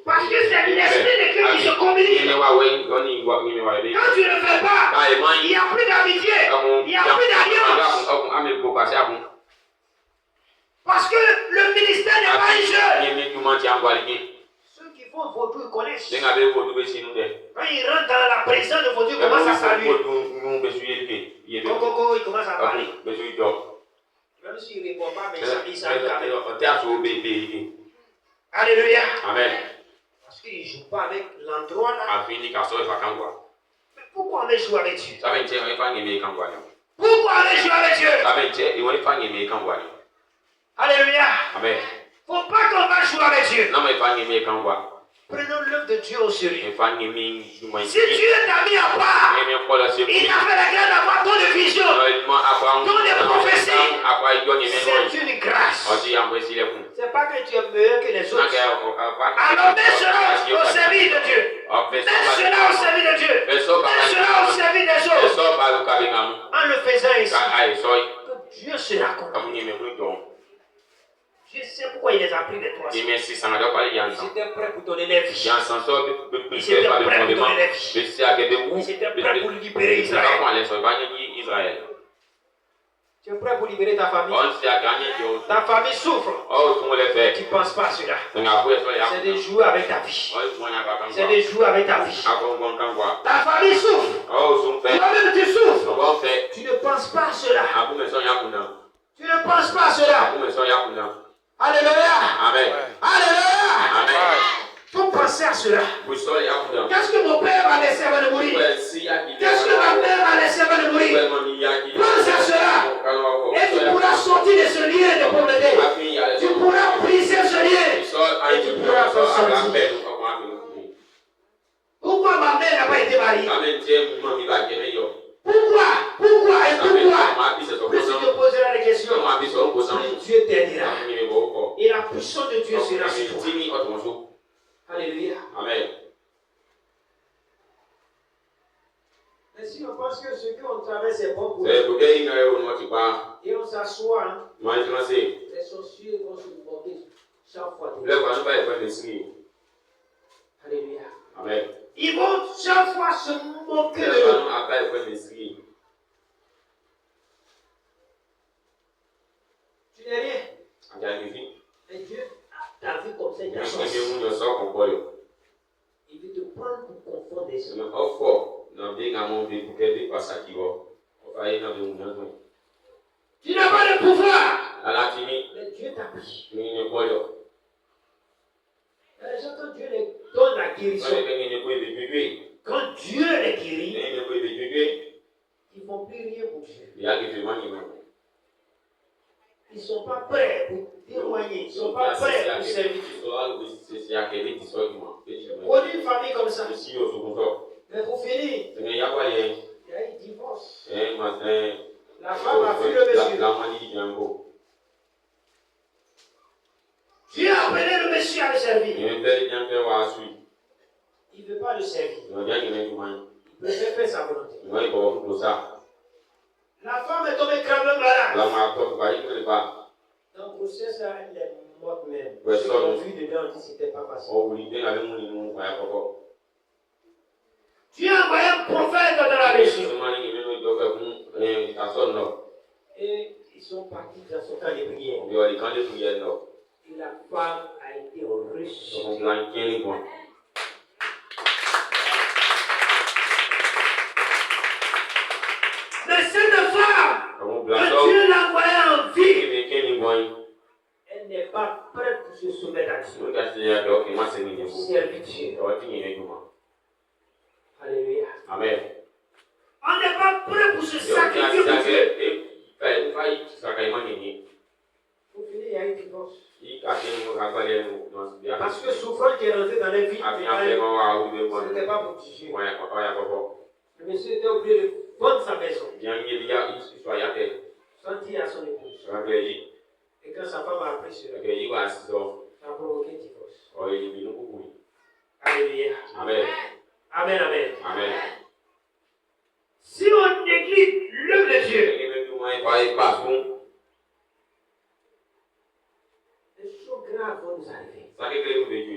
Parce que c'est l'esprit de Dieu qui se communique. Quand tu ne le fais pas, il n'y a plus d'amitié, il n'y a plus d'alliance. Parce que le ministère n'est pas un jeu. Ceux qui font vaudou, ils connaissent. Quand ils rentrent dans la présence de vaudou, ils commencent à saluer. Coco, ils commencent à parler. Même s'ils ne répondent pas, mais ils saluent quand même. Alléluia. Amen. Parce qu'ils ne jouent pas avec l'endroit là. Mais pourquoi on veut jouer avec Dieu? Pourquoi on veut jouer avec Dieu? Alléluia. Amen. Faut pas qu'on va jouer avec Dieu. Prenons l'œuvre de Dieu au sérieux. Si Dieu t'a mis à part, il t'a fait la grâce d'avoir ton de vision, ton de prophétie. C'est une grâce. C'est pas que tu es meilleur que les autres. Alors mets cela au service de Dieu. Mets cela au service de Dieu. Mets cela au service des autres. En le faisant ici, que Dieu sera content. Je sais pourquoi il les a pris de toi. Ils étaient prêts pour donner leur vie. Ils étaient prêts pour donner leur vie. Ils étaient prêts pour libérer Israël. Tu es prêt pour libérer ta famille? Ta famille souffre. Tu ne penses pas à cela. C'est de jouer avec ta vie. C'est de jouer avec ta vie. Ta famille souffre. Toi-même tu souffres. Tu ne penses pas à cela. Tu ne penses pas à cela. Alléluia. Amen. Alléluia. Amen. Faut penser à cela. Qu'est-ce que mon père va laisser avant de mourir? Qu'est-ce que ma mère va laisser avant de mourir? Pense à cela. Et tu pourras sortir de ce lien de pauvreté. Tu pourras briser ce lien. Et tu pourras t'en sortir. Pourquoi ma mère n'a pas été mariée? Pourquoi? Pourquoi? Et pourquoi? Plus tu te poseras les questions, plus Dieu t'aidera. Et la puissance de Dieu sera sur toi. Alléluia. Amen. Mais si on pense que ce qu'on traverse est bon pour nous, et on s'assoit, les sorciers vont se moquer chaque fois. Alléluia. Amen. Ils vont chaque fois se moquer de nous. Tu n'es rien. Mais Dieu t'a vu comme ça, il t'a sorti. Il veut te prendre pour confort des hommes. Tu n'as pas de pouvoir. Mais Dieu t'a pris. Il y a des gens quand Dieu les donne la guérison. Quand Dieu les guérit, ils ne font plus rien pour Dieu. Ils ne sont pas prêts pour témoigner. Ils ne sont pas prêts pour servir. On est une famille comme ça. Mais pour finir, il y a eu divorce. La femme a fui le monsieur. Dieu a appelé le monsieur à le servir. Il ne veut pas le servir. Il préfère faire sa volonté. La femme est tombée gravement malade. Dans le process, elle est morte même. Ceux qui ont vu dedans, on dit que c'était pas facile. Dieu a envoyé un prophète dans la région. Et ils sont partis dans son camp de prière. Et la femme a été reçue. Mais cette femme, que Dieu l'a envoyée en vie, elle n'est pas prête pour se soumettre à Dieu. Servir Dieu. Alléluia. Amen. On n'est pas prêt pour se sacrifier pour Dieu. Pour finir, il y a un divorce. Parce que souffrance qui est rentrée dans les vies, ce n'était pas pour Dieu. Le monsieur était obligé de vendre sa maison. Sans dire à son épouse. Et quand sa femme a appris cela, ça a provoqué un divorce. Alléluia. Amen. Amen, amen. Amen. Si on néglige l'œuvre de Dieu, les choses graves vont nous arriver.